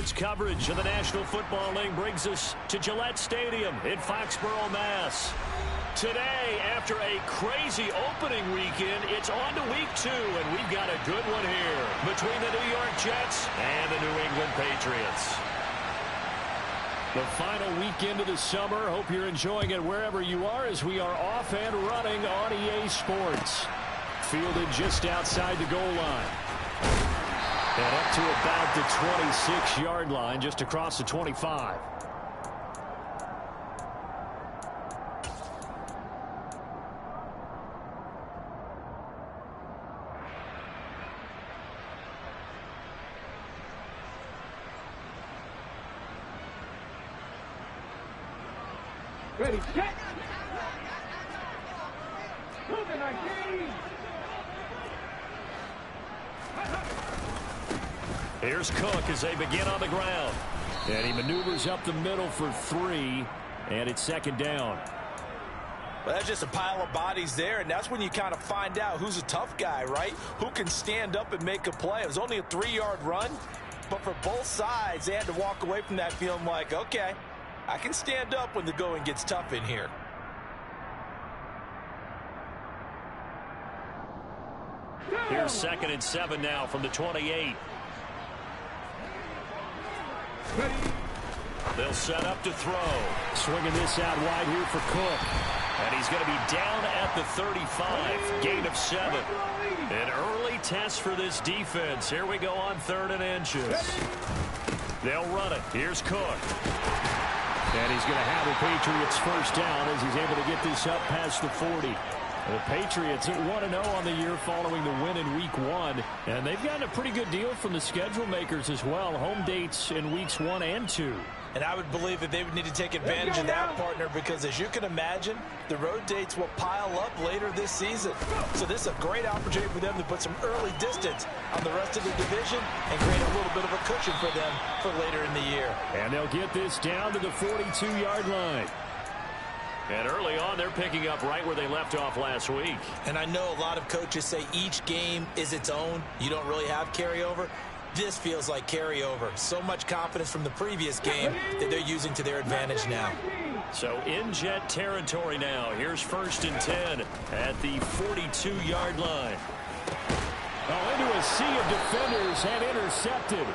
Sports coverage of the National Football League brings us to Gillette Stadium in Foxborough, Mass. Today, after a crazy opening weekend, it's on to week 2, and we've got a good one here between the New York Jets and the New England Patriots. The final weekend of the summer. Hope you're enjoying it wherever you are as we are off and running on EA Sports. Fielded just outside the goal line. And up to about the 26-yard line, just across the 25. Ready, set. Moving 19. Here's Cook as they begin on the ground. And he maneuvers up the middle for 3. And it's second down. Well, that's just a pile of bodies there, and that's when you kind of find out who's a tough guy, right? Who can stand up and make a play. It was only a 3-yard run, but for both sides, they had to walk away from that feeling like, okay, I can stand up when the going gets tough in here. Here's 2nd and 7 now from the 28. They'll set up to throw. Swinging this out wide here for Cook. And he's going to be down at the 35. Gain of 7. An early test for this defense. Here we go on 3rd and inches. They'll run it. Here's Cook. And he's going to have the Patriots first down as he's able to get this up past the 40. The Patriots at 1-0 on the year following the win in Week 1. And they've gotten a pretty good deal from the schedule makers as well. Home dates in Weeks 1 and 2. And I would believe that they would need to take advantage of that, partner, because as you can imagine, the road dates will pile up later this season. So this is a great opportunity for them to put some early distance on the rest of the division and create a little bit of a cushion for them for later in the year. And they'll get this down to the 42-yard line. And early on, they're picking up right where they left off last week. And I know a lot of coaches say each game is its own. You don't really have carryover. This feels like carryover. So much confidence from the previous game that they're using to their advantage now. So in Jet territory now. Here's 1st and 10 at the 42-yard line. Oh, into a sea of defenders and intercepted.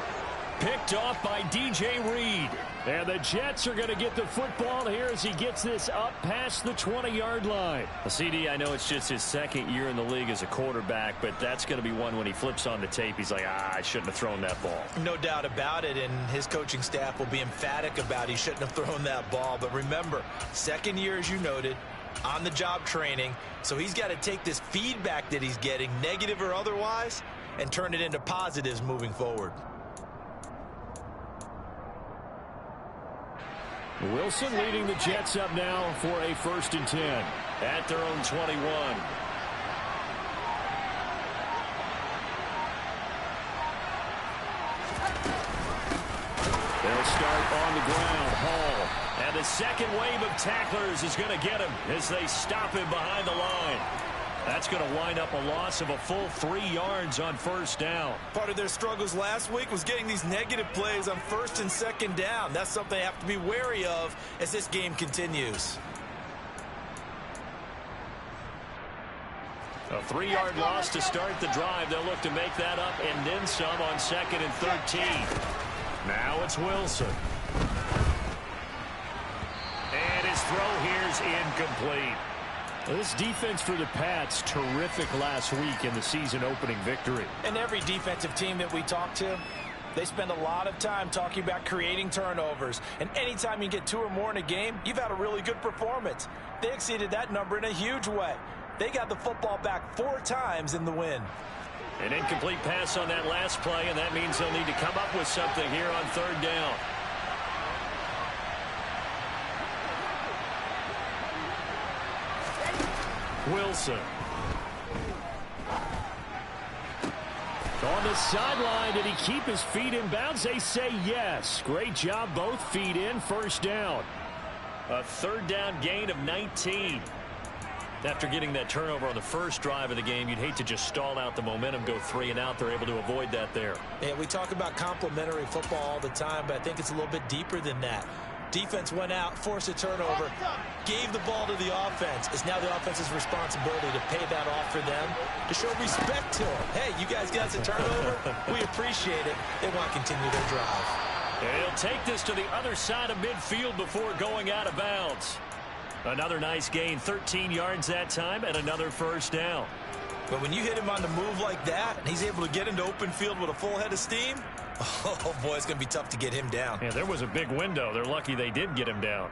Picked off by DJ Reed. And the Jets are going to get the football here as he gets this up past the 20-yard line. Well, CD, I know it's just his 2nd year in the league as a quarterback, but that's going to be one when he flips on the tape. He's like, I shouldn't have thrown that ball. No doubt about it, and his coaching staff will be emphatic about he shouldn't have thrown that ball. But remember, 2nd year, as you noted, on-the-job training. So he's got to take this feedback that he's getting, negative or otherwise, and turn it into positives moving forward. Wilson leading the Jets up now for a 1st and 10 at their own 21. They'll start on the ground. Hall. And the second wave of tacklers is going to get him as they stop him behind the line. That's going to wind up a loss of a full 3 yards on 1st down. Part of their struggles last week was getting these negative plays on 1st and 2nd down. That's something they have to be wary of as this game continues. A 3-yard loss to start the drive. They'll look to make that up and then some on 2nd and 13. Now it's Wilson. And his throw here's incomplete. Well, this defense for the Pats, terrific last week in the season-opening victory. And every defensive team that we talk to, they spend a lot of time talking about creating turnovers. And anytime you get 2 or more in a game, you've had a really good performance. They exceeded that number in a huge way. They got the football back 4 times in the win. An incomplete pass on that last play, and that means they'll need to come up with something here on 3rd down. Wilson. On the sideline, did he keep his feet in bounds? They say yes. Great job, both feet in, 1st down. A 3rd down gain of 19. After getting that turnover on the first drive of the game, you'd hate to just stall out the momentum, go 3 and out. They're able to avoid that there. Yeah, we talk about complementary football all the time, but I think it's a little bit deeper than that. Defense went out, forced a turnover, gave the ball to the offense. It's now the offense's responsibility to pay that off for them, to show respect to them. Hey, you guys got a turnover? We appreciate it. They want to continue their drive. He'll take this to the other side of midfield before going out of bounds. Another nice gain, 13 yards that time, and another first down. But when you hit him on the move like that, and he's able to get into open field with a full head of steam, oh, boy, it's going to be tough to get him down. Yeah, there was a big window. They're lucky they did get him down.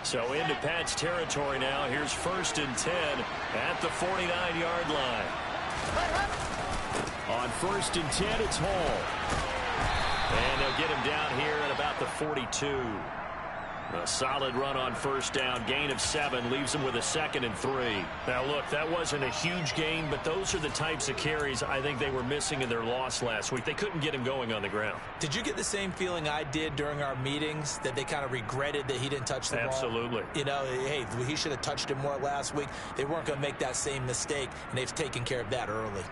So into Pat's territory now. Here's 1st and 10 at the 49-yard line. On 1st and 10, it's Hall. And they'll get him down here at about the 42. A solid run on first down. Gain of 7 leaves him with a 2nd and 3. Now, look, that wasn't a huge gain, but those are the types of carries I think they were missing in their loss last week. They couldn't get him going on the ground. Did you get the same feeling I did during our meetings, that they kind of regretted that he didn't touch the ball? Absolutely. You know, hey, he should have touched it more last week. They weren't going to make that same mistake, and they've taken care of that early.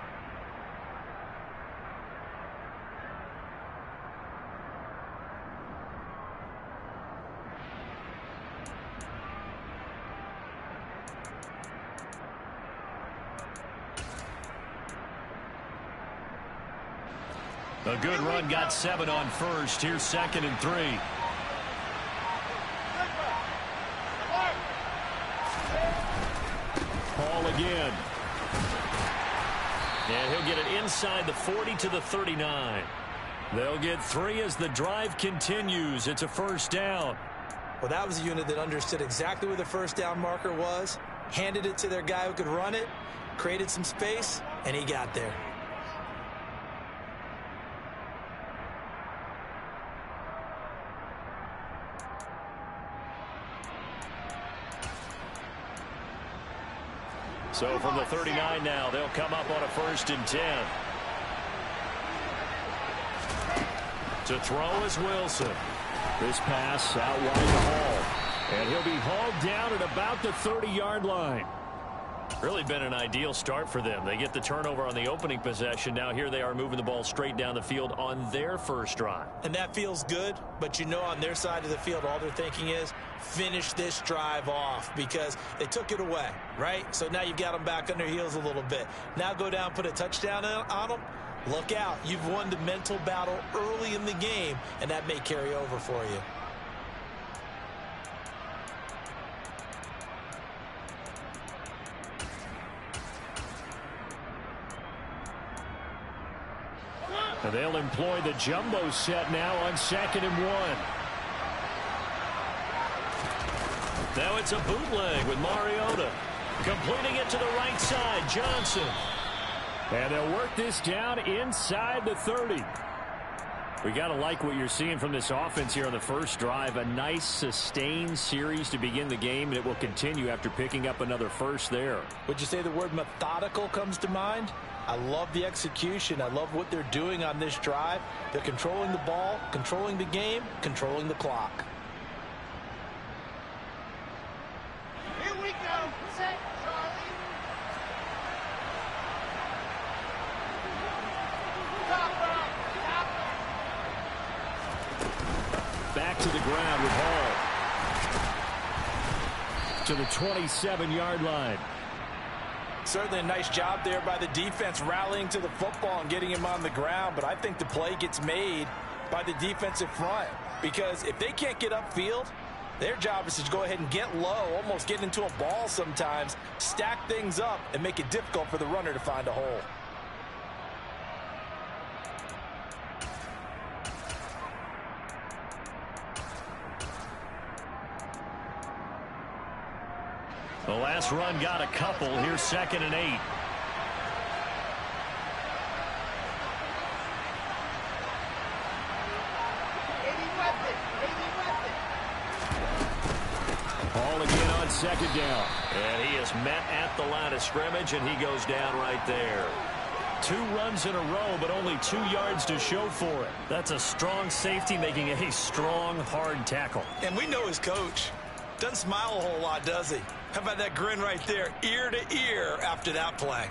A good run, got 7 on first. Here's 2nd and 3. Hall again. And he'll get it inside the 40 to the 39. They'll get 3 as the drive continues. It's a first down. Well, that was a unit that understood exactly where the first down marker was, handed it to their guy who could run it, created some space, and he got there. So from the 39 now, they'll come up on a 1st and 10. To throw is Wilson. This pass out wide to Hall. And he'll be hauled down at about the 30-yard line. Really been an ideal start for them. They get the turnover on the opening possession. Now here they are moving the ball straight down the field on their first drive. And that feels good, but you know on their side of the field all they're thinking is finish this drive off because they took it away, right? So now you've got them back on their heels a little bit. Now go down, put a touchdown on them. Look out. You've won the mental battle early in the game, and that may carry over for you. And they'll employ the jumbo set now on 2nd and 1. Now it's a bootleg with Mariota. Completing it to the right side, Johnson. And they'll work this down inside the 30. We got to like what you're seeing from this offense here on the first drive. A nice sustained series to begin the game, and it will continue after picking up another first there. Would you say the word methodical comes to mind? I love the execution. I love what they're doing on this drive. They're controlling the ball, controlling the game, controlling the clock. Here we go. Set, Charlie. Back to the ground with Hall. To the 27-yard line. Certainly a nice job there by the defense rallying to the football and getting him on the ground, but I think the play gets made by the defensive front because if they can't get upfield, their job is to go ahead and get low, almost get into a ball sometimes, stack things up, and make it difficult for the runner to find a hole. The last run got a couple. Here's 2nd and 8. Hall again on 2nd down. And he is met at the line of scrimmage, and he goes down right there. 2 runs in a row, but only 2 yards to show for it. That's a strong safety making a strong, hard tackle. And we know his coach. Doesn't smile a whole lot, does he? How about that grin right there, ear to ear after that play?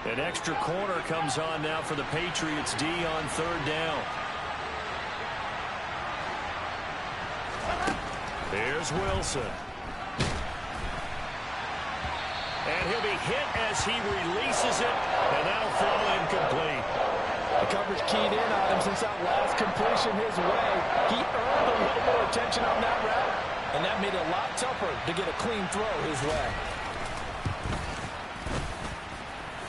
An extra corner comes on now for the Patriots D on 3rd down. Here's Wilson. And he'll be hit as he releases it, and that'll fall incomplete. The coverage keyed in on him since that last completion his way. He earned a little more attention on that route, and that made it a lot tougher to get a clean throw his way.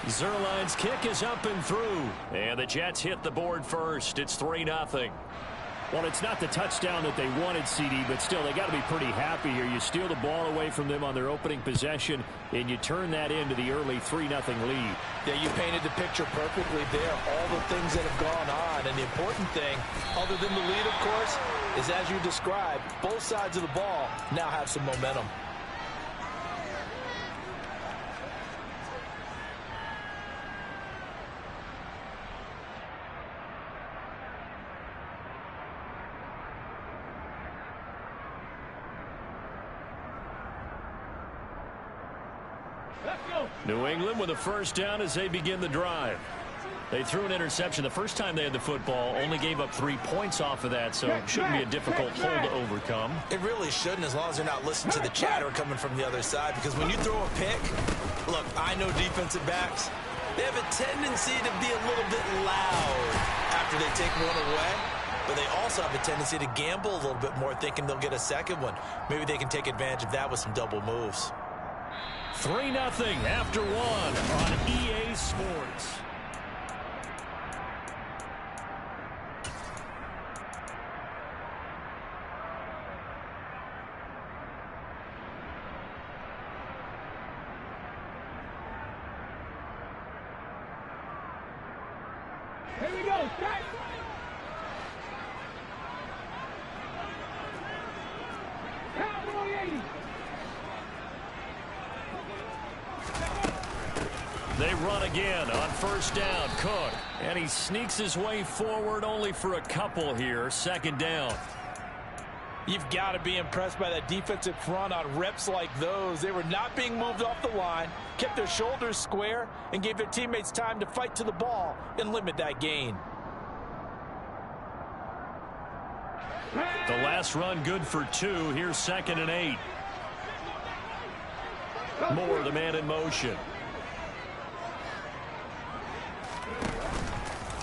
Zuerlein's kick is up and through, and the Jets hit the board first. It's 3-0. Well, it's not the touchdown that they wanted, CD, but still, they got to be pretty happy here. You steal the ball away from them on their opening possession, and you turn that into the early 3-0 lead. Yeah, you painted the picture perfectly there, all the things that have gone on. And the important thing, other than the lead, of course, is as you described, both sides of the ball now have some momentum. New England with a first down as they begin the drive. They threw an interception the first time they had the football, only gave up 3 points off of that, so it shouldn't be a difficult hole to overcome. It really shouldn't, as long as you're not listening to the chatter coming from the other side, because when you throw a pick, look, I know defensive backs, they have a tendency to be a little bit loud after they take one away, but they also have a tendency to gamble a little bit more, thinking they'll get a second one. Maybe they can take advantage of that with some double moves. 3-0 after 1 on EA Sports. Here we go, strike! Cowboy 80! They run again on first down. Cook. And he sneaks his way forward only for a couple here. 2nd down. You've got to be impressed by that defensive front on reps like those. They were not being moved off the line, kept their shoulders square, and gave their teammates time to fight to the ball and limit that gain. The last run good for 2. Here's 2nd and 8. Moore, the man in motion.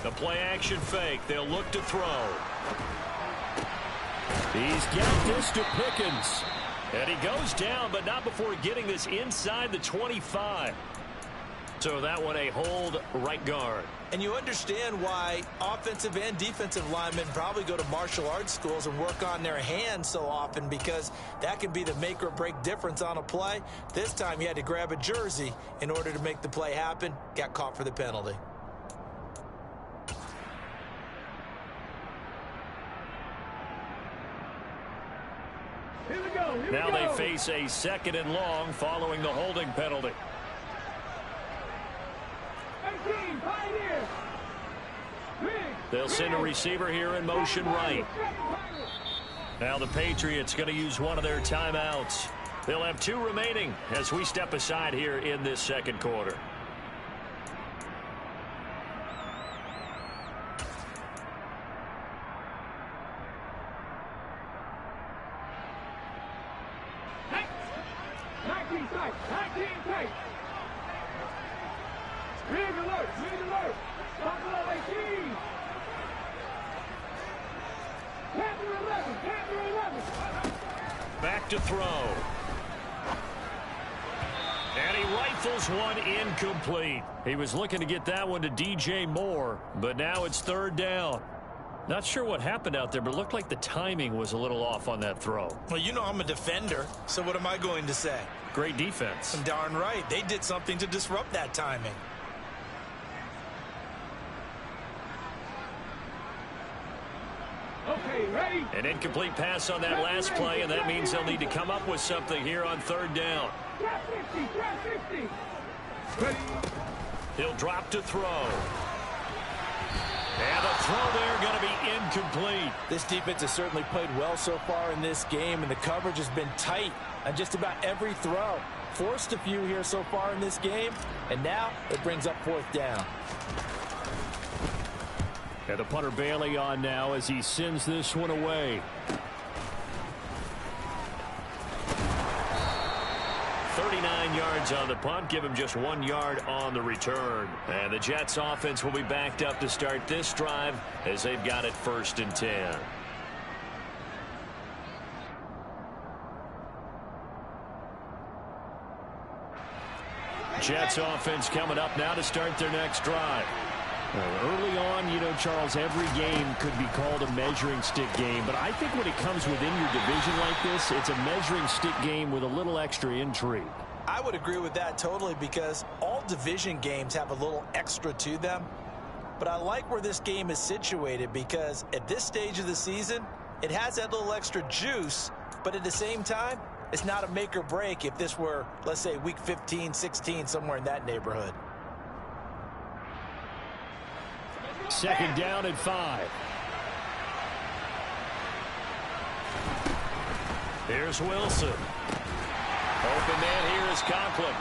The play action fake. They'll look to throw. He's got this to Pickens. And he goes down, but not before getting this inside the 25. So that one a hold, right guard. And you understand why offensive and defensive linemen probably go to martial arts schools and work on their hands so often, because that can be the make or break difference on a play. This time he had to grab a jersey in order to make the play happen. Got caught for the penalty. Now they face a 2nd and long following the holding penalty. 18, Pioneer! They'll send a receiver here in motion right. Now the Patriots going to use one of their timeouts. They'll have 2 remaining as we step aside here in this 2nd quarter. Back to throw. And he rifles one incomplete. He was looking to get that one to DJ Moore, but now it's 3rd down. Not sure what happened out there, but it looked like the timing was a little off on that throw. Well, you know I'm a defender, so what am I going to say? Great defense. Darn right. They did something to disrupt that timing. Okay, ready? An incomplete pass on that last play, and that means they'll need to come up with something here on third down. He'll drop to throw. And the throw there going to be incomplete. This defense has certainly played well so far in this game, and the coverage has been tight on just about every throw. Forced a few here so far in this game, and now it brings up fourth down. And the punter Bailey on now as he sends this one away. 39 yards on the punt, give him just 1 yard on the return. And the Jets offense will be backed up to start this drive as they've got it 1st and 10. Jets offense coming up now to start their next drive. Early on, you know, Charles, every game could be called a measuring stick game. But I think when it comes within your division like this, it's a measuring stick game with a little extra intrigue. I would agree with that totally, because all division games have a little extra to them. But I like where this game is situated, because at this stage of the season, it has that little extra juice. But at the same time, it's not a make or break if this were, let's say, week 15, 16, somewhere in that neighborhood. 2nd down and 5. Here's Wilson. Open man here is Conklin.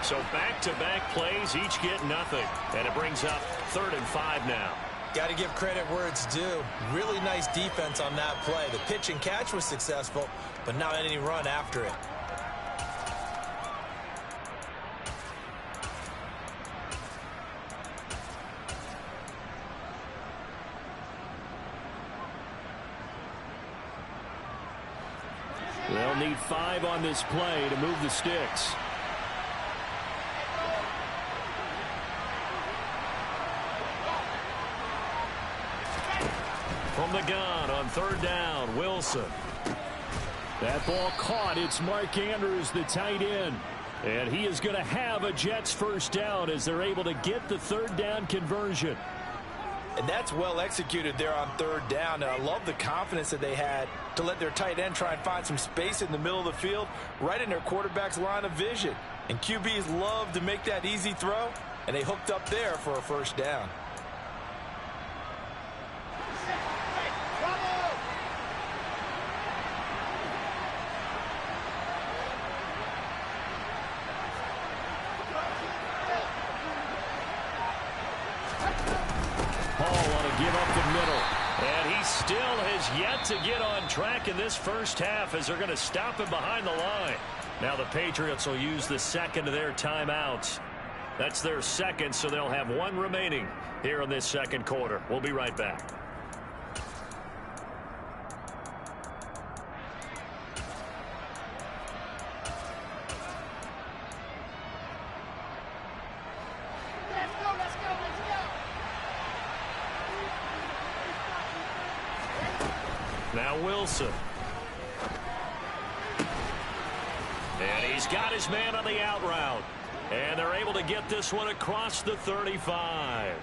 So back-to-back plays, each get nothing. And it brings up 3rd and 5 now. Got to give credit where it's due. Really nice defense on that play. The pitch and catch was successful, but not any run after it. They'll need 5 on this play to move the sticks. From the gun on 3rd down, Wilson. That ball caught. It's Mark Andrews, the tight end. And he is going to have a Jets 1st down as they're able to get the 3rd down conversion. And that's well executed there on 3rd down. And I love the confidence that they had to let their tight end try and find some space in the middle of the field, right in their quarterback's line of vision. And QBs love to make that easy throw, and they hooked up there for a 1st down. Yet to get on track in this 1st half as they're going to stop him behind the line. Now the Patriots will use the 2nd of their timeouts. That's their 2nd, so they'll have 1 remaining here in this 2nd quarter. We'll be right back. Now Wilson. And he's got his man on the out route. And they're able to get this one across the 35.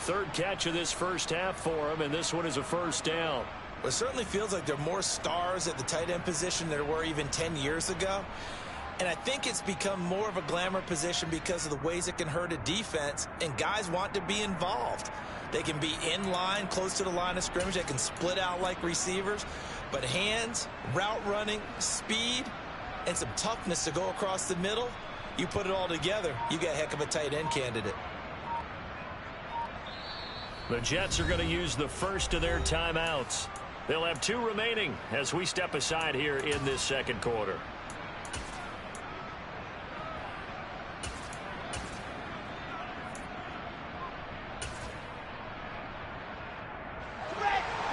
3rd catch of this 1st half for him, and this one is a 1st down. It certainly feels like there are more stars at the tight end position than there were even 10 years ago. And I think it's become more of a glamour position because of the ways it can hurt a defense, and guys want to be involved. They can be in line, close to the line of scrimmage. They can split out like receivers. But hands, route running, speed, and some toughness to go across the middle, you put it all together, you got a heck of a tight end candidate. The Jets are going to use the 1st of their timeouts. They'll have 2 remaining as we step aside here in this 2nd quarter.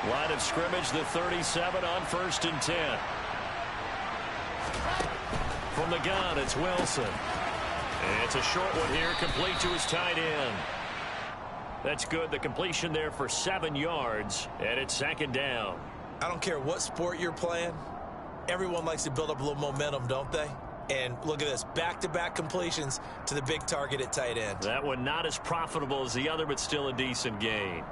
Line of scrimmage, the 37 on 1st and 10. From the gun, it's Wilson. And it's a short one here, complete to his tight end. That's good. The completion there for 7 yards, and it's 2nd down. I don't care what sport you're playing. Everyone likes to build up a little momentum, don't they? And look at this, back-to-back completions to the big target at tight end. That one not as profitable as the other, but still a decent gain.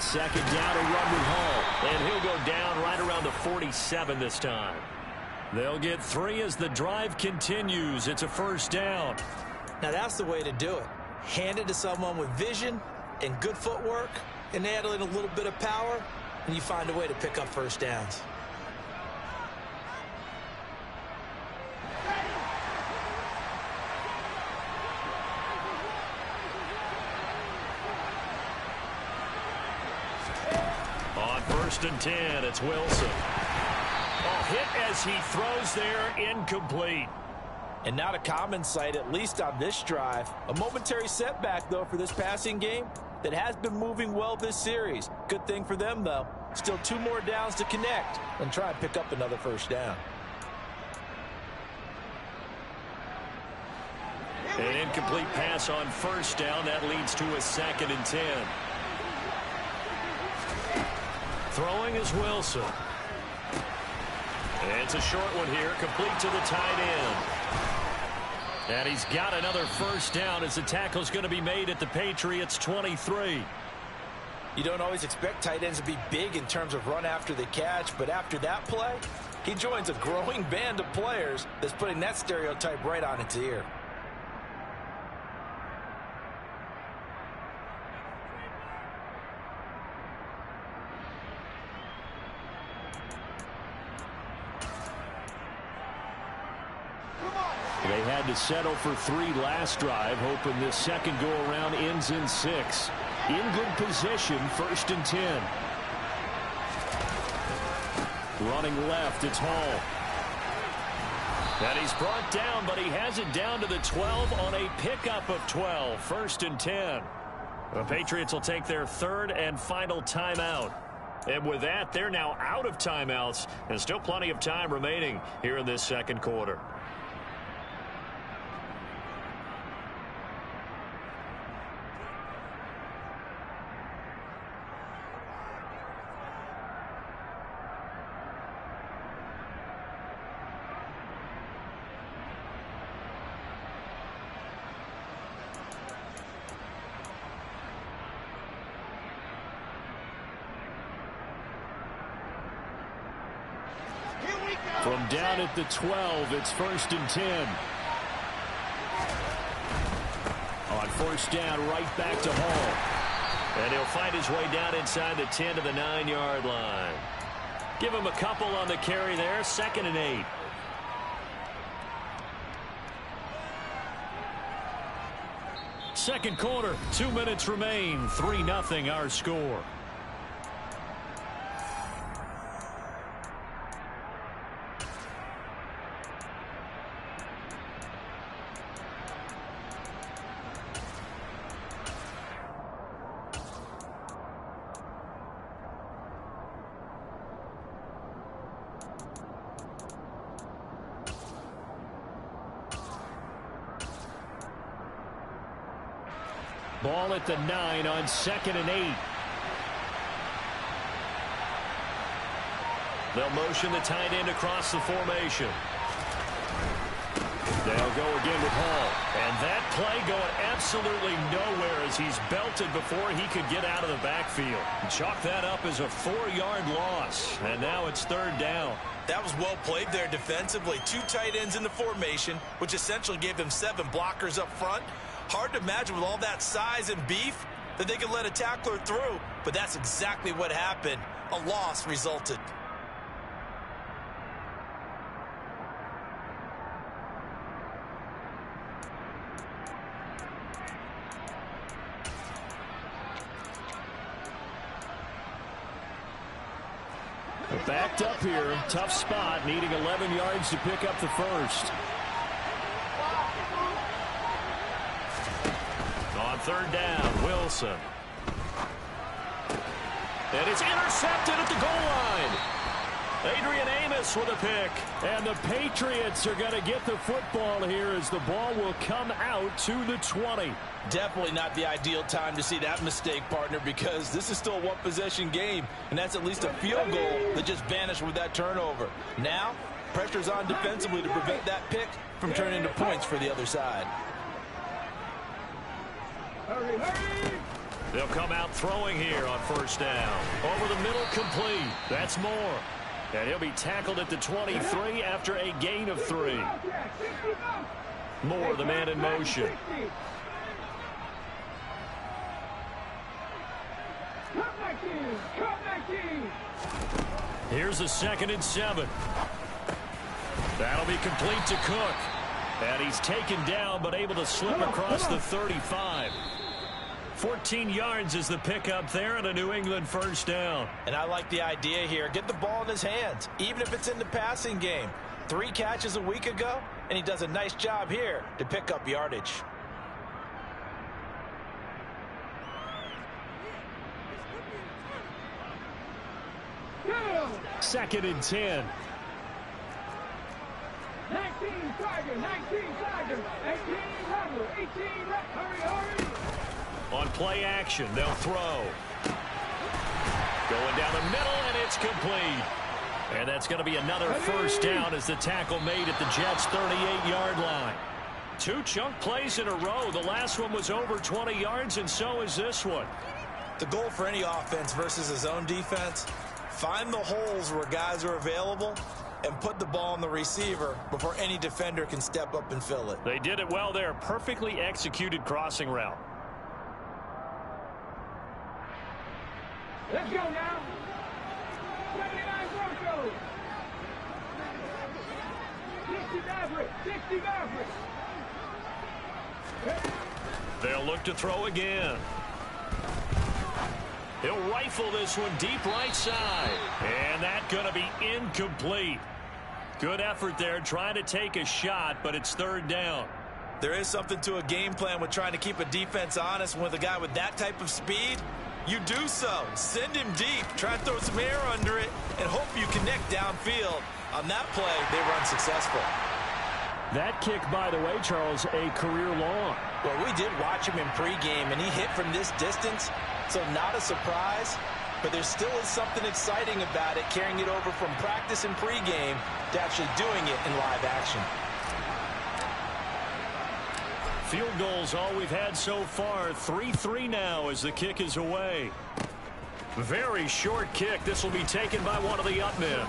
second down to run with Hall. And he'll go down right around the 47 this time. They'll get 3 as the drive continues. It's a first down. Now that's the way to do it. Hand it to someone with vision and good footwork and add in a little bit of power, and you find a way to pick up first downs. On 1st and 10, it's Wilson. Hit as he throws there, incomplete. And not a common sight, at least on this drive. A momentary setback, though, for this passing game that has been moving well this series. Good thing for them, though. Still 2 more downs to connect and try and pick up another first down. An incomplete pass on 1st down. That leads to a 2nd and 10. Throwing is Wilson. And it's a short one here, complete to the tight end. And he's got another first down as the tackle's going to be made at the Patriots' 23. You don't always expect tight ends to be big in terms of run after the catch, but after that play, he joins a growing band of players that's putting that stereotype right on its ear. They had to settle for 3 last drive, hoping this second go-around ends in 6. In good position, 1st and 10. Running left, it's Hall. And he's brought down, but he has it down to the 12 on a pickup of 12. 1st and 10. The Patriots will take their 3rd and final timeout. And with that, they're now out of timeouts, and still plenty of time remaining here in this second quarter. From down at the 12, it's 1st and 10. On 1st down, right back to Hall. And he'll find his way down inside the 10 to the 9-yard line. Give him a couple on the carry there, 2nd and 8. Second quarter, 2 minutes remain, 3-0 our score. Ball at the 9 on 2nd and 8. They'll motion the tight end across the formation. They'll go again with Hall. And that play going absolutely nowhere as he's belted before he could get out of the backfield. Chalk that up as a 4-yard loss. And now it's 3rd down. That was well played there defensively. 2 tight ends in the formation, which essentially gave them 7 blockers up front. Hard to imagine with all that size and beef that they could let a tackler through, but that's exactly what happened. A loss resulted. Backed up here, tough spot, needing 11 yards to pick up the first. On 3rd down, Wilson. And it's intercepted at the goal line. Adrian Amos with a pick. And the Patriots are going to get the football here as the ball will come out to the 20. Definitely not the ideal time to see that mistake, partner, because this is still a one-possession game, and that's at least a field goal that just vanished with that turnover. Now, pressure's on defensively to prevent that pick from turning into points for the other side. Hurry, hurry! They'll come out throwing here on first down. Over the middle, complete. That's Moore. And he'll be tackled at the 23 after a gain of 3. Moore, the man in motion. Here's a 2nd and 7. That'll be complete to Cook. And he's taken down but able to slip across the 35. 14 yards is the pickup there and a New England first down. And I like the idea here. Get the ball in his hands, even if it's in the passing game. 3 catches a week ago, and he does a nice job here to pick up yardage. Second and 10. 19 Tiger, 19 Tiger, 18 Rebel, 18 hurry, hurry. On play action, they'll throw. Going down the middle, and it's complete. And that's going to be another first down as the tackle made at the Jets' 38-yard line. 2 chunk plays in a row. The last one was over 20 yards, and so is this one. The goal for any offense versus his own defense, find the holes where guys are available and put the ball on the receiver before any defender can step up and fill it. They did it well there. Perfectly executed crossing route. Let's go now. 79 Broncos. 60 Mavericks. 60 Mavericks. They'll look to throw again. He'll rifle this one deep right side. And that's going to be incomplete. Good effort there trying to take a shot, but it's 3rd down. There is something to a game plan with trying to keep a defense honest. With a guy with that type of speed, you do so. Send him deep. Try to throw some air under it and hope you connect downfield. On that play, they were unsuccessful. That kick, by the way, Charles, a career long. Well, we did watch him in pregame, and he hit from this distance, so not a surprise. But there still is something exciting about it, carrying it over from practice and pregame to actually doing it in live action. Field goals all we've had so far. 3-3 now as the kick is away. Very short kick. This will be taken by one of the up men.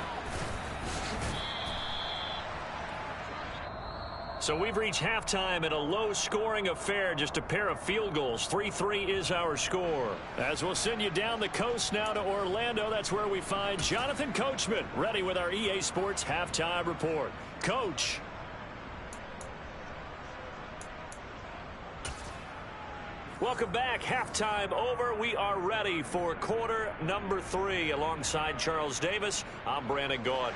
So we've reached halftime in a low-scoring affair, just a pair of field goals. 3-3 is our score. As we'll send you down the coast now to Orlando, that's where we find Jonathan Coachman, ready with our EA Sports Halftime Report. Coach. Welcome back. Halftime over. We are ready for quarter number 3. Alongside Charles Davis, I'm Brandon Gaudin.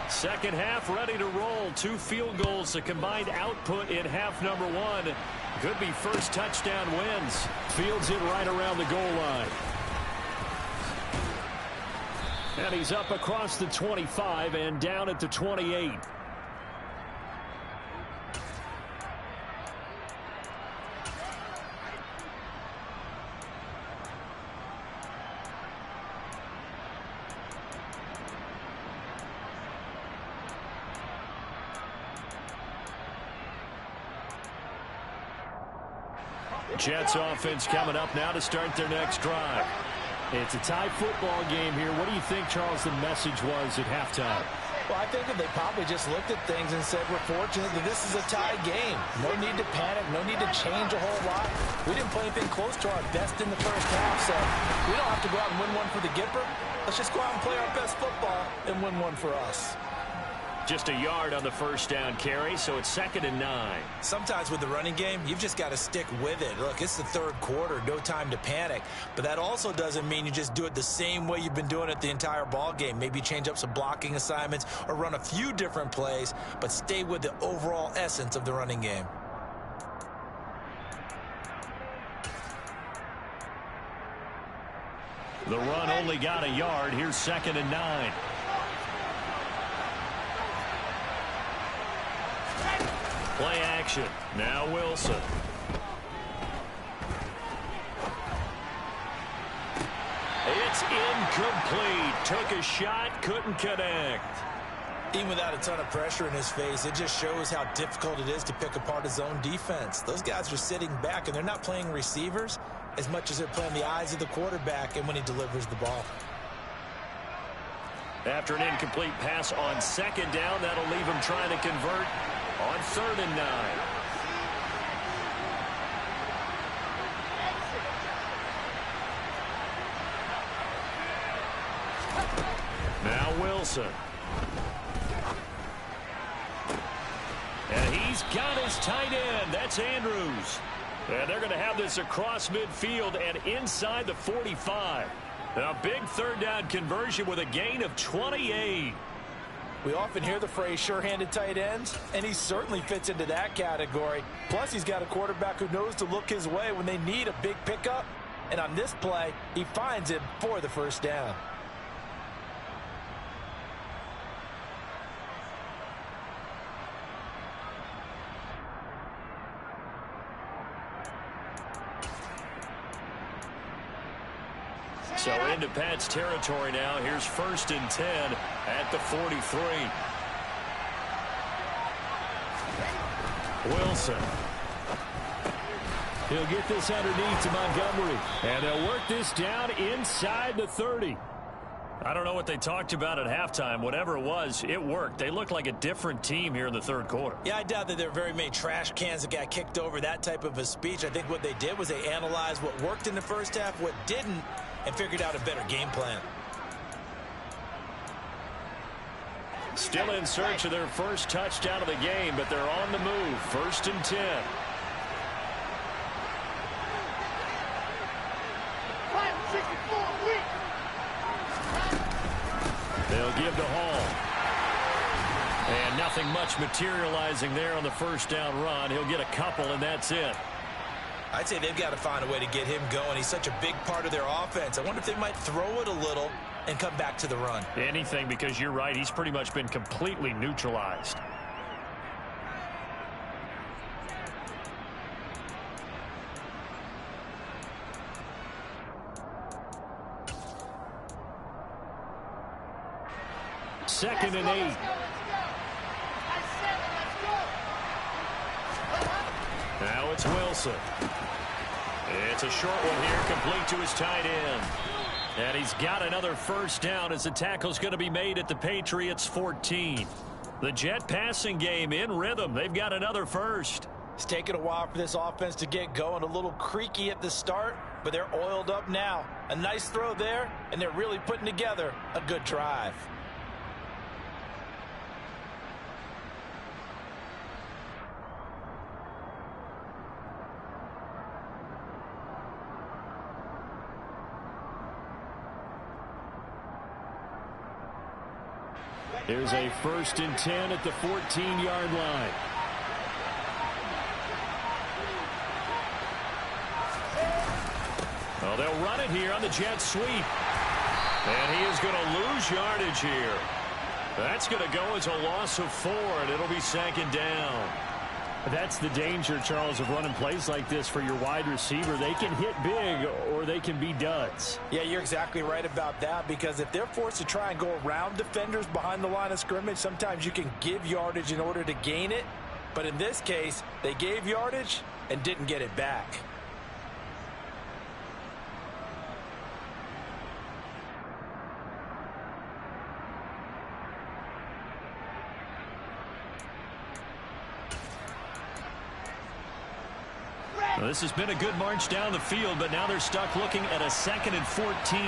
Second half ready to roll. 2 field goals, the combined output in half number 1. Could be first touchdown wins. Fields it right around the goal line. And he's up across the 25 and down at the 28. Jets offense coming up now to start their next drive. It's a tie football game here. What do you think, Charles, the message was at halftime? Well, I think that they probably just looked at things and said, we're fortunate that this is a tie game. No need to panic. No need to change a whole lot. We didn't play anything close to our best in the first half, so we don't have to go out and win one for the Gipper. Let's just go out and play our best football and win one for us. Just a yard on the first down carry, so it's 2nd and 9. Sometimes with the running game, you've just got to stick with it. Look, it's the 3rd quarter, no time to panic. But that also doesn't mean you just do it the same way you've been doing it the entire ball game. Maybe change up some blocking assignments or run a few different plays, but stay with the overall essence of the running game. The run only got a yard. Here's 2nd and 9. Play action. Now Wilson. It's incomplete. Took a shot, couldn't connect. Even without a ton of pressure in his face, it just shows how difficult it is to pick apart his own defense. Those guys are sitting back, and they're not playing receivers as much as they're playing the eyes of the quarterback and when he delivers the ball. After an incomplete pass on second down, that'll leave him trying to convert on 3rd and 9. Now Wilson. And he's got his tight end. That's Andrews. And they're going to have this across midfield and inside the 45. A big 3rd down conversion with a gain of 28. We often hear the phrase sure-handed tight ends, and he certainly fits into that category. Plus, he's got a quarterback who knows to look his way when they need a big pickup. And on this play, he finds him for the 1st down. So into Pat's territory now. Here's 1st and 10 at the 43. Wilson. He'll get this underneath to Montgomery. And they'll work this down inside the 30. I don't know what they talked about at halftime. Whatever it was, it worked. They look like a different team here in the 3rd quarter. Yeah, I doubt that there are very many trash cans that got kicked over, that type of a speech. I think what they did was they analyzed what worked in the 1st half, what didn't, and figured out a better game plan. Still in search of their first touchdown of the game, but they're on the move. 1st and 10. They'll give to Hall. And nothing much materializing there on the 1st down run. He'll get a couple, and that's it. I'd say they've got to find a way to get him going. He's such a big part of their offense. I wonder if they might throw it a little and come back to the run. Anything, because you're right. He's pretty much been completely neutralized. Second and 8. Now it's Wilson. It's a short one here, complete to his tight end. And he's got another 1st down as the tackle's going to be made at the Patriots 14. The Jet passing game in rhythm. They've got another 1st. It's taken a while for this offense to get going. A little creaky at the start, but they're oiled up now. A nice throw there, and they're really putting together a good drive. There's a 1st and 10 at the 14-yard line. Oh, they'll run it here on the jet sweep. And he is going to lose yardage here. That's going to go as a loss of 4, and it'll be 2nd down. That's the danger, Charles, of running plays like this for your wide receiver. They can hit big or they can be duds. Yeah, you're exactly right about that, because if they're forced to try and go around defenders behind the line of scrimmage, sometimes you can give yardage in order to gain it. But in this case, they gave yardage and didn't get it back. Well, this has been a good march down the field, but now they're stuck looking at a 2nd and 14.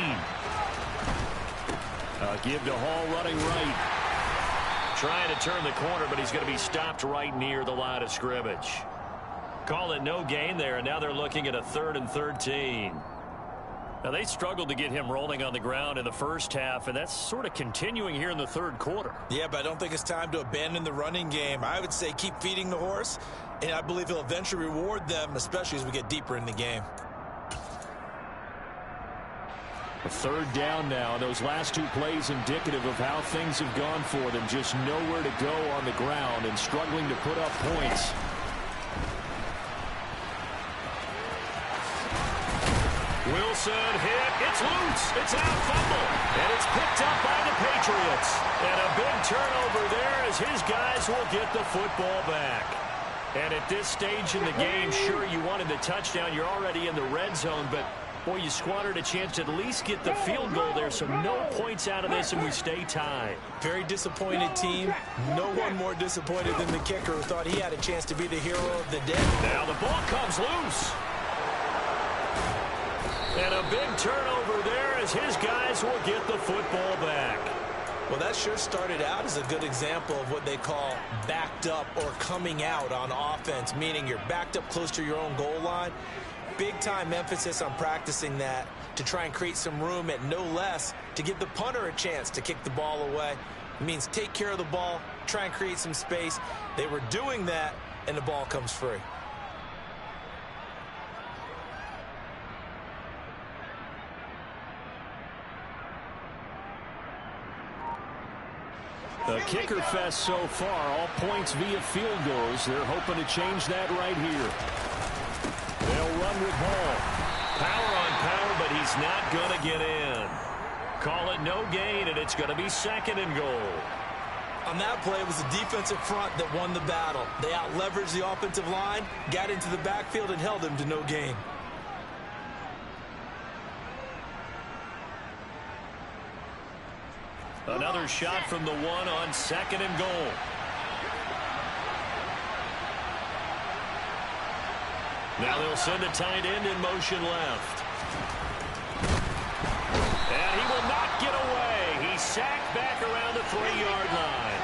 Give to Hall running right. Trying to turn the corner, but he's going to be stopped right near the line of scrimmage. Call it no gain there, and now they're looking at a 3rd and 13. Now, they struggled to get him rolling on the ground in the 1st half, and that's sort of continuing here in the 3rd quarter. Yeah, but I don't think it's time to abandon the running game. I would say keep feeding the horse, and I believe he'll eventually reward them, especially as we get deeper in the game. A 3rd down now. Those last 2 plays indicative of how things have gone for them. Just nowhere to go on the ground and struggling to put up points. Wilson hit. It's loose. It's out, fumble. And it's picked up by the Patriots. And a big turnover his guys will get the football back. And at this stage in the game, sure, you wanted the touchdown. You're already in the red zone, but boy, you squandered a chance to at least get the field goal there, so no points out of this, and we stay tied. Very disappointed team. No one more disappointed than the kicker, who thought he had a chance to be the hero of the day. Now the ball comes loose. And a big turnover there as his guys will get the football back. Well, that sure started out as a good example of what they call backed up or coming out on offense, meaning you're backed up close to your own goal line. Big-time emphasis on practicing that to try and create some room at no less to give the punter a chance to kick the ball away. It means take care of the ball, try and create some space. They were doing that, and the ball comes free. The kicker fest so far, all points via field goals. They're hoping to change that right here. They'll run with Hall. Power on power, but he's not going to get in. Call it no gain, and it's going to be 2nd and goal. On that play, it was the defensive front that won the battle. They out-leveraged the offensive line, got into the backfield, and held him to no gain. Another shot from the one on 2nd and goal. Now they'll send a tight end in motion left. And he will not get away. He's sacked back around the 3-yard line.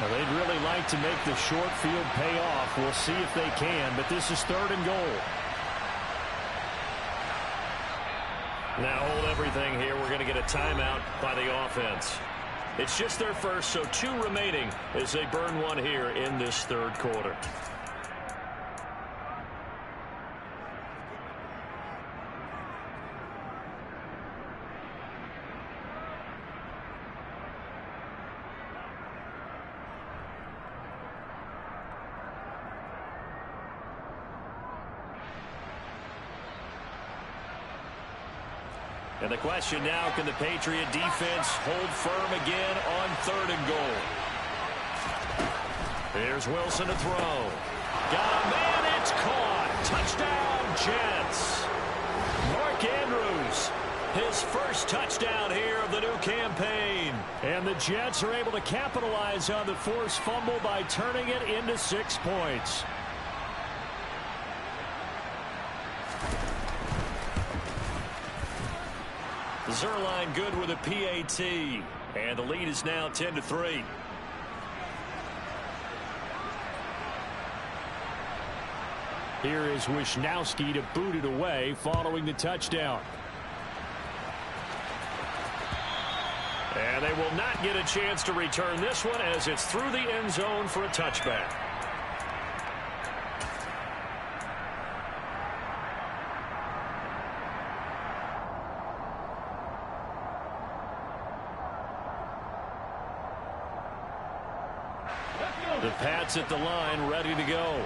Now they'd really like to make the short field pay off. We'll see if they can, but this is 3rd and goal. Now hold everything here. We're going to get a timeout by the offense. It's just their first, so 2 remaining as they burn one here in this 3rd quarter. And the question now, can the Patriot defense hold firm again on 3rd and goal? Here's Wilson to throw. Got a man, it's caught. Touchdown, Jets. Mark Andrews, his first touchdown here of the new campaign. And the Jets are able to capitalize on the forced fumble by turning it into 6 points. Zerline good with a PAT, and the lead is now 10-3. Here is Wisnowski to boot it away following the touchdown. And they will not get a chance to return this one as it's through the end zone for a touchback. The Pats at the line, ready to go.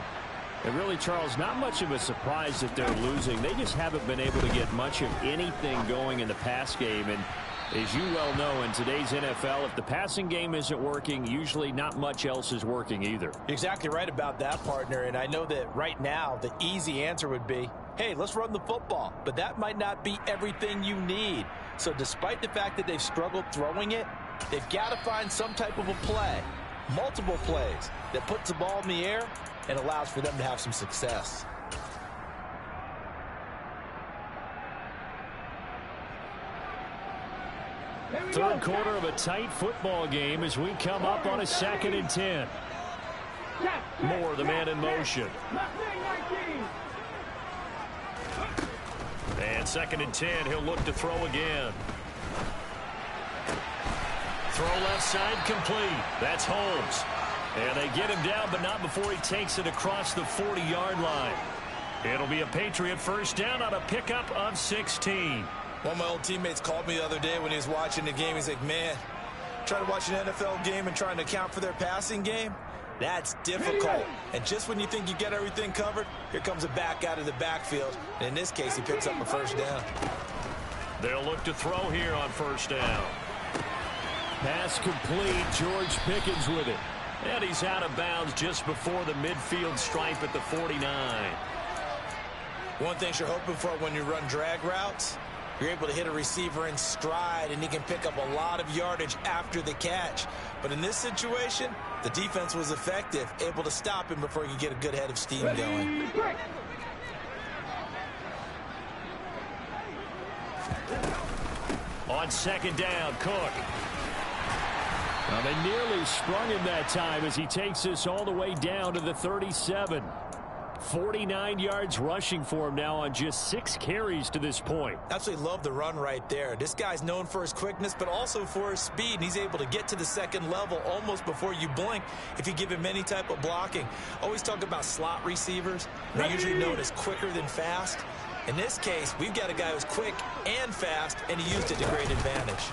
And really, Charles, not much of a surprise that they're losing. They just haven't been able to get much of anything going in the pass game. And as you well know, in today's NFL, if the passing game isn't working, usually not much else is working either. You're exactly right about that, partner. And I know that right now, the easy answer would be, hey, let's run the football. But that might not be everything you need. So despite the fact that they've struggled throwing it, they've got to find some type of a play. Multiple plays that puts the ball in the air and allows for them to have some success. Third quarter of a tight football game as we come up on a 2nd and 10. Moore, the man in motion. And 2nd and 10, he'll look to throw again. Throw left side complete. That's Holmes. And they get him down, but not before he takes it across the 40-yard line. It'll be a Patriot first down on a pickup of 16. One of my old teammates called me the other day when he was watching the game. He's like, man, trying to watch an NFL game and trying to account for their passing game, that's difficult. And just when you think you get everything covered, here comes a back out of the backfield. And in this case, he picks up a first down. They'll look to throw here on first down. Pass complete. George Pickens with it. And he's out of bounds just before the midfield stripe at the 49. One thing you're hoping for when you run drag routes, you're able to hit a receiver in stride, and he can pick up a lot of yardage after the catch. But in this situation, the defense was effective, able to stop him before he could get a good head of steam going. On second down, Cook. Well, they nearly sprung him that time as he takes this all the way down to the 37. 49 yards rushing for him now on just 6 carries to this point. Absolutely love the run right there. This guy's known for his quickness, but also for his speed, and he's able to get to the second level almost before you blink if you give him any type of blocking. Always talk about slot receivers. They're usually known as quicker than fast. In this case, we've got a guy who's quick and fast, and he used it to great advantage.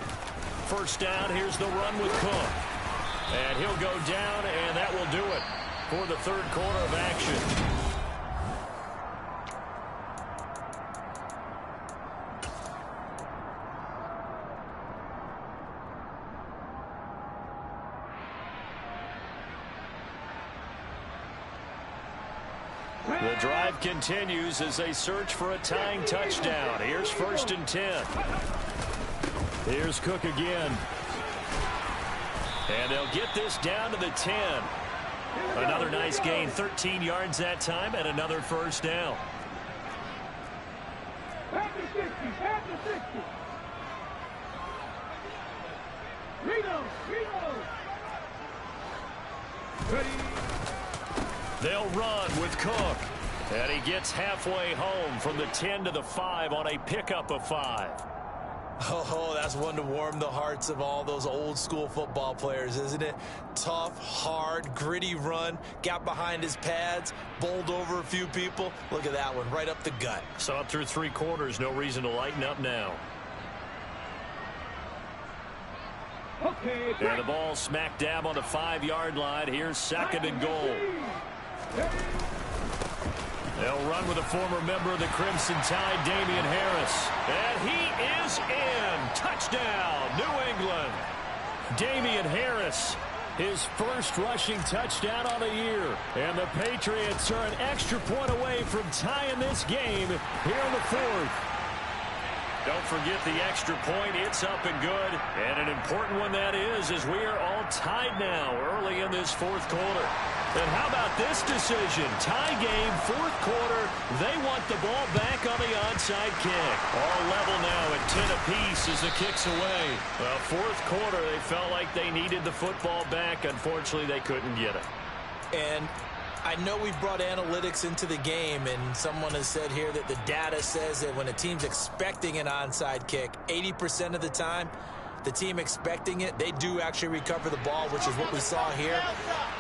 First down, here's the run with Cook. And he'll go down, and that will do it for the third quarter of action. The drive continues as they search for a tying touchdown. Here's 1st and 10. Here's Cook again. And they'll get this down to the 10. Another nice gain, 13 yards that time, and another first down. At the 60, at the 60. Reload. Ready. They'll run with Cook. And he gets halfway home from the 10 to the 5 on a pickup of 5. Oh, that's one to warm the hearts of all those old school football players, isn't it? Tough, hard, gritty run, got behind his pads, bowled over a few people. Look at that one, right up the gut. So up through 3 quarters, no reason to lighten up now. Okay. And the ball smack dab on the 5-yard line. Here's 2nd and goal. They'll run with a former member of the Crimson Tide, Damian Harris. And he is in. Touchdown, New England. Damian Harris, his first rushing touchdown on the year. And the Patriots are an extra point away from tying this game here in the 4th. Don't forget the extra point. It's up and good. And an important one that is, as we are all tied now early in this 4th quarter. And how about this decision? Tie game, 4th quarter. They want the ball back on the onside kick. All level now at 10 apiece as the kick's away. Well, 4th quarter, they felt like they needed the football back. Unfortunately, they couldn't get it. And I know we've brought analytics into the game, and someone has said here that the data says that when a team's expecting an onside kick, 80% of the time, the team expecting it, they do actually recover the ball, which is what we saw here.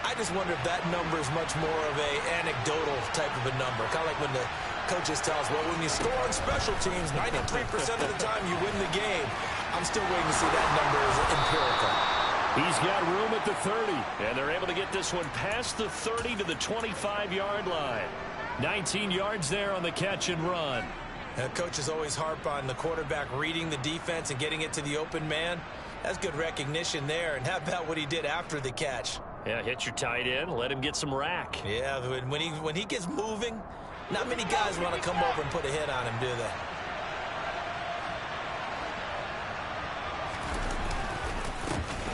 I just wonder if that number is much more of a anecdotal type of a number. Kind of like when the coaches tell us, well, when you score on special teams, 93% of the time you win the game. I'm still waiting to see that number as empirical. He's got room at the 30, and they're able to get this one past the 30 to the 25-yard line. 19 yards there on the catch and run. Coaches always harp on the quarterback reading the defense and getting it to the open man. That's good recognition there. And how about what he did after the catch? Yeah, hit your tight end, let him get some rack. Yeah, when he gets moving, not many guys want to come over and put a hit on him, do they?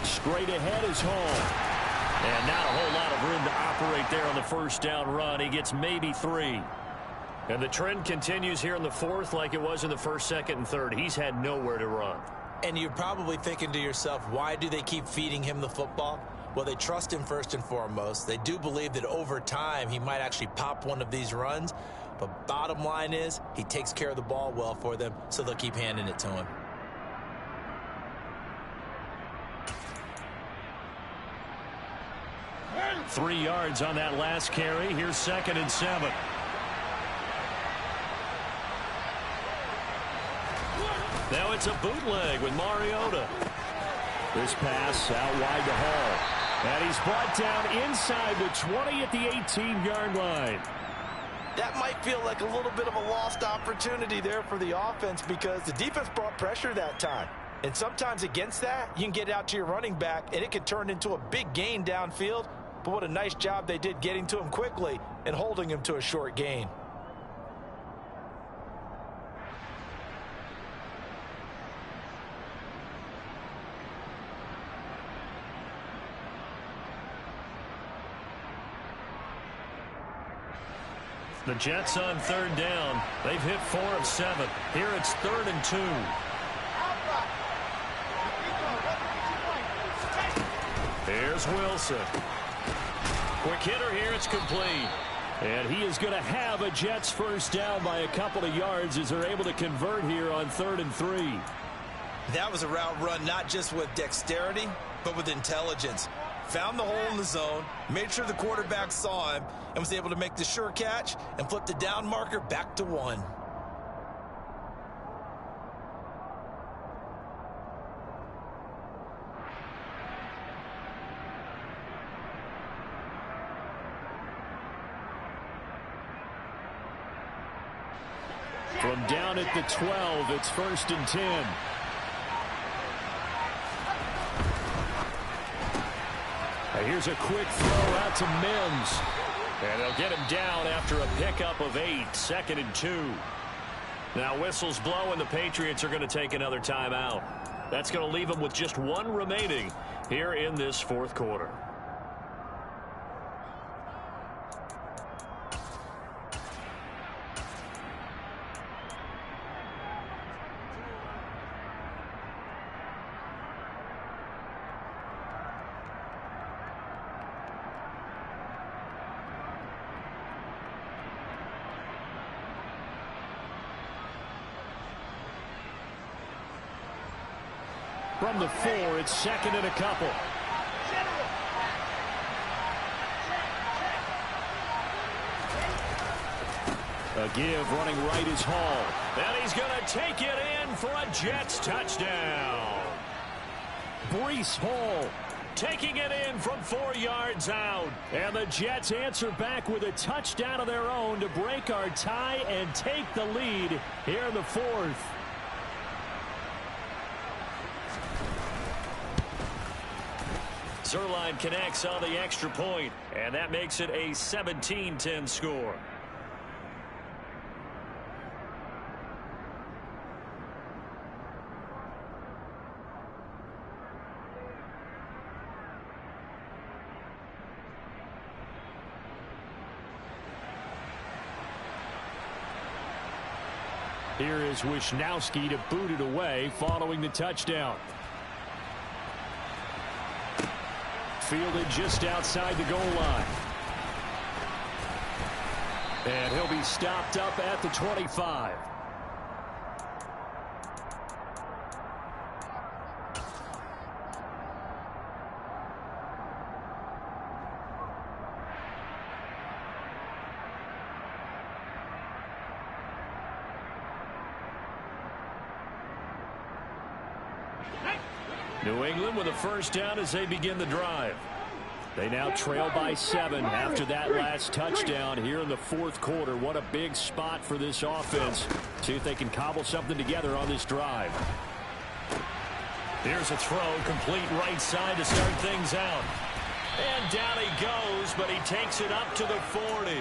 Straight ahead is home. And not a whole lot of room to operate there on the first down run. He gets maybe 3. And the trend continues here in the 4th like it was in the 1st, 2nd, and 3rd. He's had nowhere to run. And you're probably thinking to yourself, why do they keep feeding him the football? Well, they trust him first and foremost. They do believe that over time he might actually pop one of these runs. But bottom line is he takes care of the ball well for them, so they'll keep handing it to him. Three yards on that last carry. Here's 2nd and 7. Now it's a bootleg with Mariota. This pass out wide to Hall. And he's brought down inside the 20 at the 18-yard line. That might feel like a little bit of a lost opportunity there for the offense because the defense brought pressure that time. And sometimes against that, you can get out to your running back, and it can turn into a big gain downfield. But what a nice job they did getting to him quickly and holding him to a short gain. The Jets on 3rd down. They've hit 4 of 7. Here it's 3rd and 2. Here's Wilson. Quick hitter here. It's complete. And he is going to have a Jets first down by a couple of yards as they're able to convert here on 3rd and 3. That was a route run not just with dexterity, but with intelligence. Found the hole in the zone, made sure the quarterback saw him, and was able to make the sure catch and flip the down marker back to 1. From down at the 12, it's 1st and 10. Here's a quick throw out to Mims. And they'll get him down after a pickup of 8, 2nd and 2. Now whistles blow and the Patriots are going to take another timeout. That's going to leave them with just 1 remaining here in this 4th quarter. From the 4, it's 2nd and a couple. A give running right is Hall. And he's going to take it in for a Jets touchdown. Breece Hall taking it in from 4 yards out. And the Jets answer back with a touchdown of their own to break our tie and take the lead here in the 4th. Zuerlein connects on the extra point, and that makes it a 17-10 score. Here is Wisnowski to boot it away following the touchdown. Fielded just outside the goal line. And he'll be stopped up at the 25. New England with a first down as they begin the drive. They now trail by 7 after that last touchdown here in the 4th quarter. What a big spot for this offense. See if they can cobble something together on this drive. Here's a throw, complete right side to start things out. And down he goes, but he takes it up to the 40.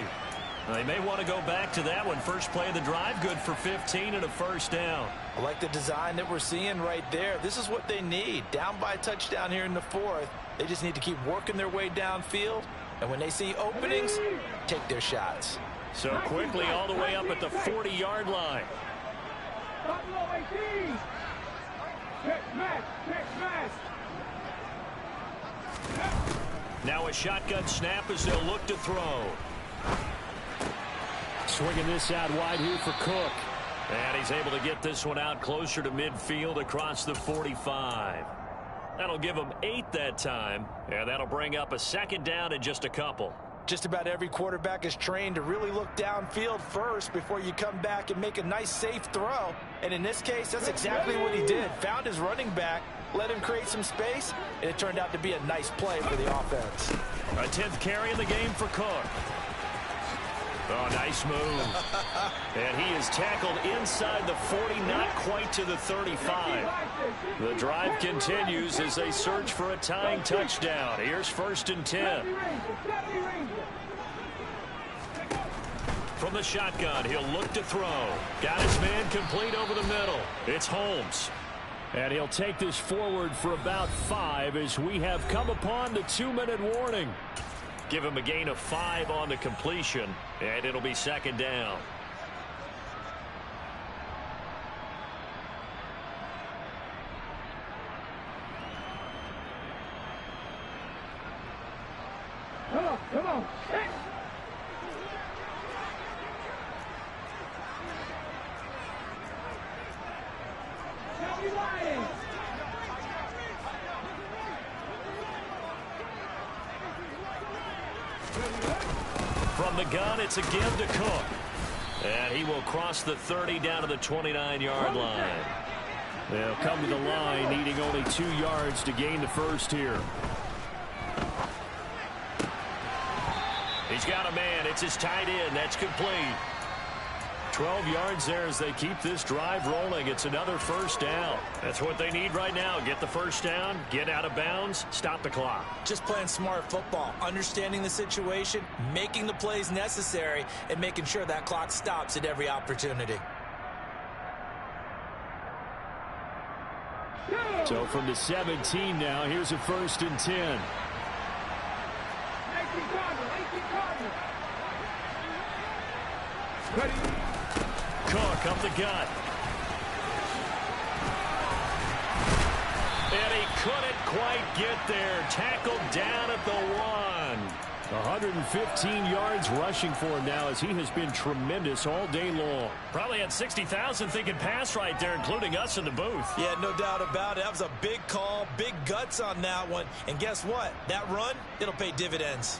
They may want to go back to that one. First play of the drive, good for 15 and a first down. I like the design that we're seeing right there. This is what they need. Down by a touchdown here in the 4th. They just need to keep working their way downfield. And when they see openings, take their shots. So quickly all the way up at the 40-yard line. Now a shotgun snap as they'll look to throw. Swinging this out wide here for Cook. And he's able to get this one out closer to midfield across the 45. That'll give him 8 that time. And that'll bring up a second down in just a couple. Just about every quarterback is trained to really look downfield first before you come back and make a nice safe throw. And in this case, that's exactly what he did. Found his running back, let him create some space, and it turned out to be a nice play for the offense. A 10th carry in the game for Cook. Oh, nice move. And he is tackled inside the 40, not quite to the 35. The drive continues as they search for a tying touchdown. Here's 1st and 10. From the shotgun, he'll look to throw. Got his man complete over the middle. It's Holmes. And he'll take this forward for about 5 as we have come upon the 2-minute warning. Give him a gain of 5 on the completion, and it'll be 2nd down. Come on. From the gun, it's again to Cook. And he will cross the 30 down to the 29-yard line. They'll come to the line needing only 2 yards to gain the first here. He's got a man. It's his tight end. That's complete. 12 yards there as they keep this drive rolling. It's another 1st down. That's what they need right now. Get the 1st down, get out of bounds, stop the clock. Just playing smart football, understanding the situation, making the plays necessary, and making sure that clock stops at every opportunity. So from the 17 now, here's a 1st and 10. Ready. Cook up the gut. And he couldn't quite get there. Tackled down at the 1. 115 yards rushing for him now as he has been tremendous all day long. Probably had 60,000 thinking pass right there, including us in the booth. Yeah, no doubt about it. That was a big call, big guts on that one. And guess what? That run, it'll pay dividends.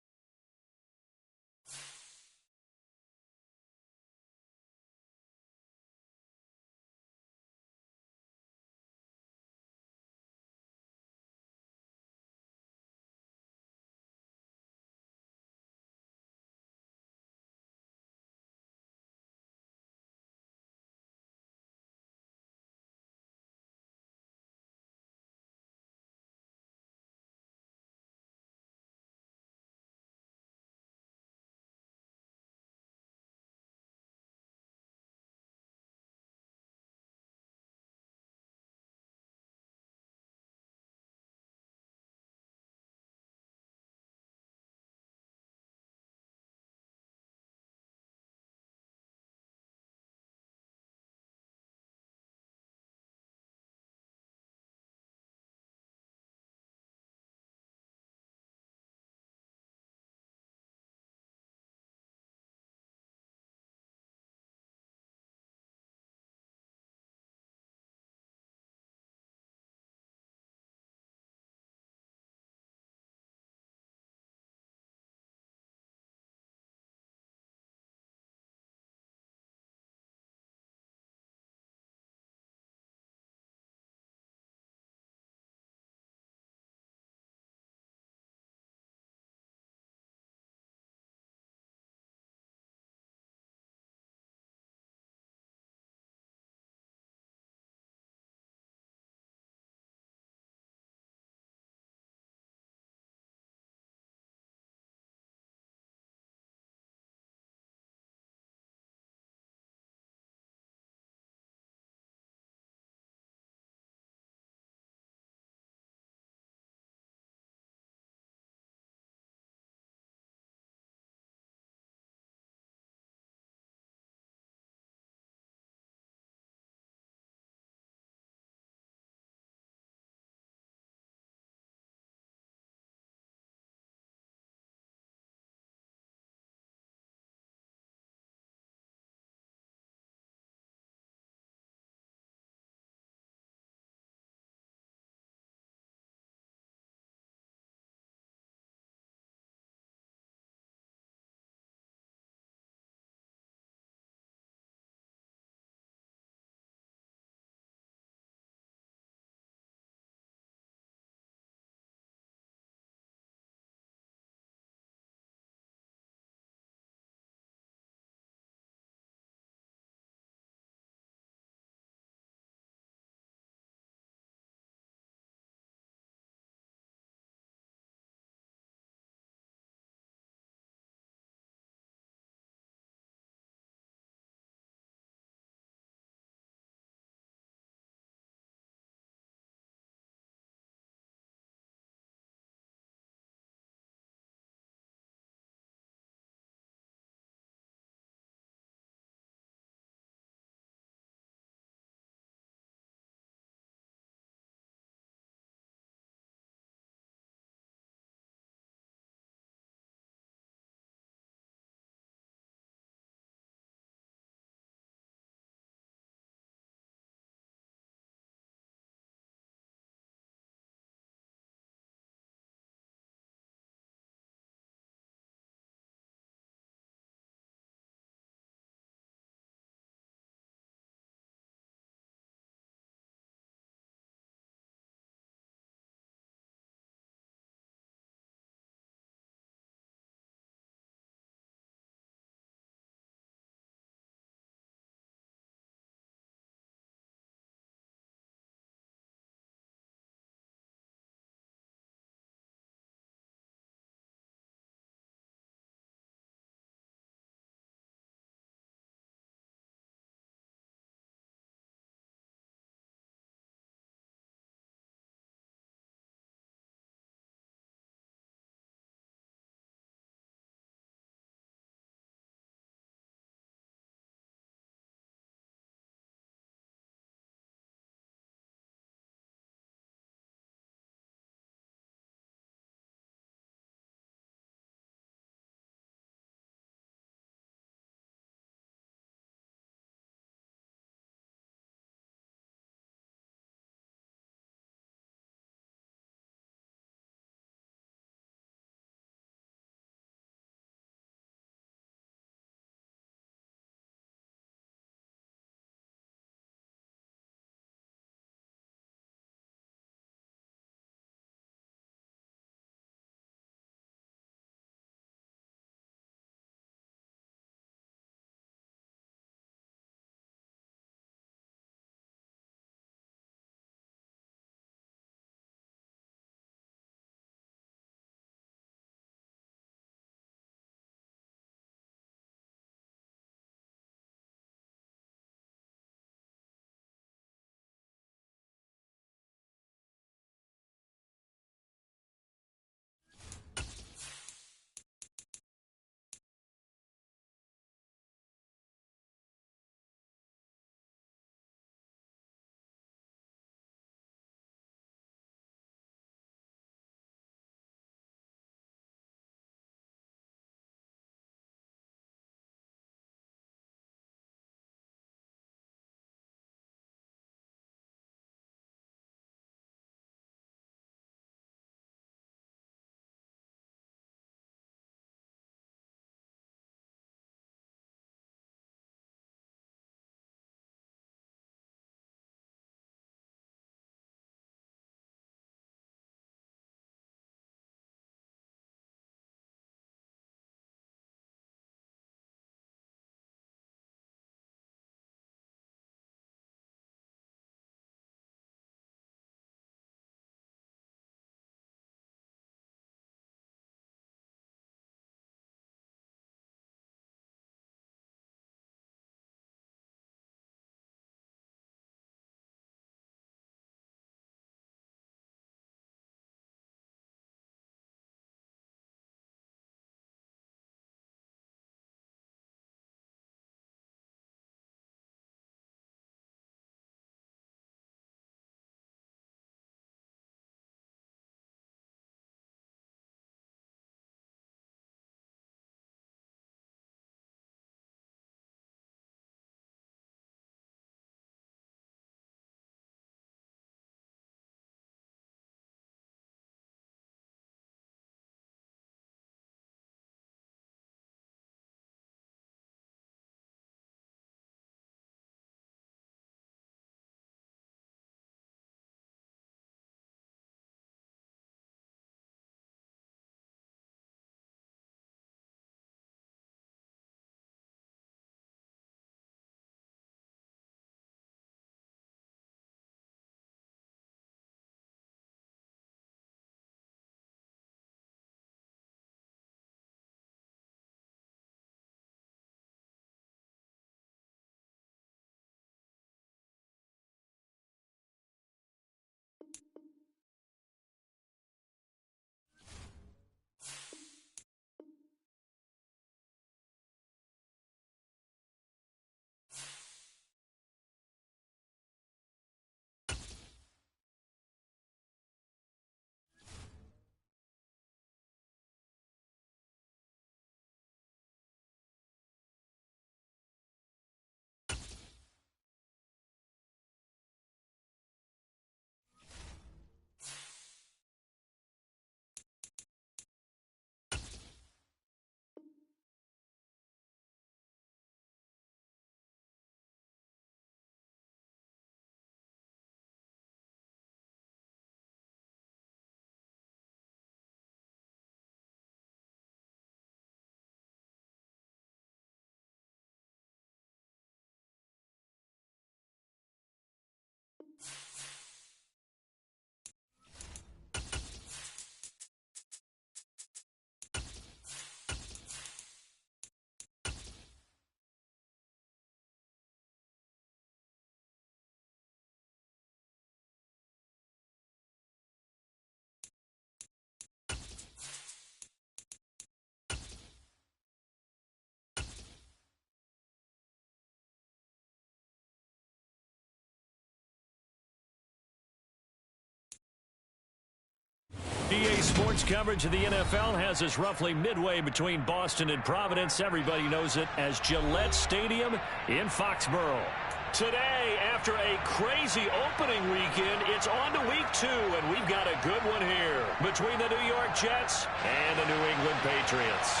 Sports coverage of the NFL has us roughly midway between Boston and Providence. Everybody knows it as Gillette Stadium in Foxborough. Today, after a crazy opening weekend, it's on to week 2, and we've got a good one here between the New York Jets and the New England Patriots.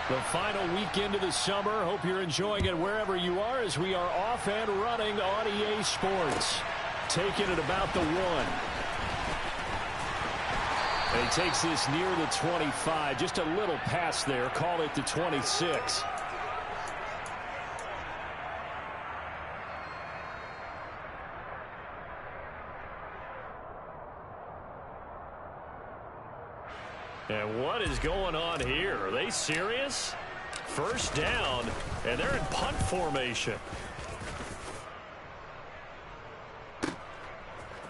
The final weekend of the summer. Hope you're enjoying it wherever you are as we are off and running on EA Sports. Taking it about the 1. And he takes this near the 25. Just a little pass there. Call it the 26. And what is going on here? Are they serious? First down, and they're in punt formation.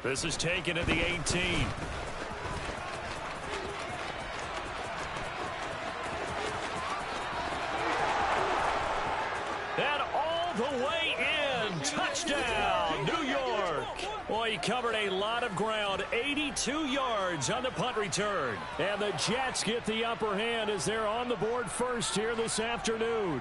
This is taken at the 18. And all the way in. Touchdown, New York. Boy, he covered a lot of ground. 82 yards on the punt return. And the Jets get the upper hand as they're on the board first here this afternoon.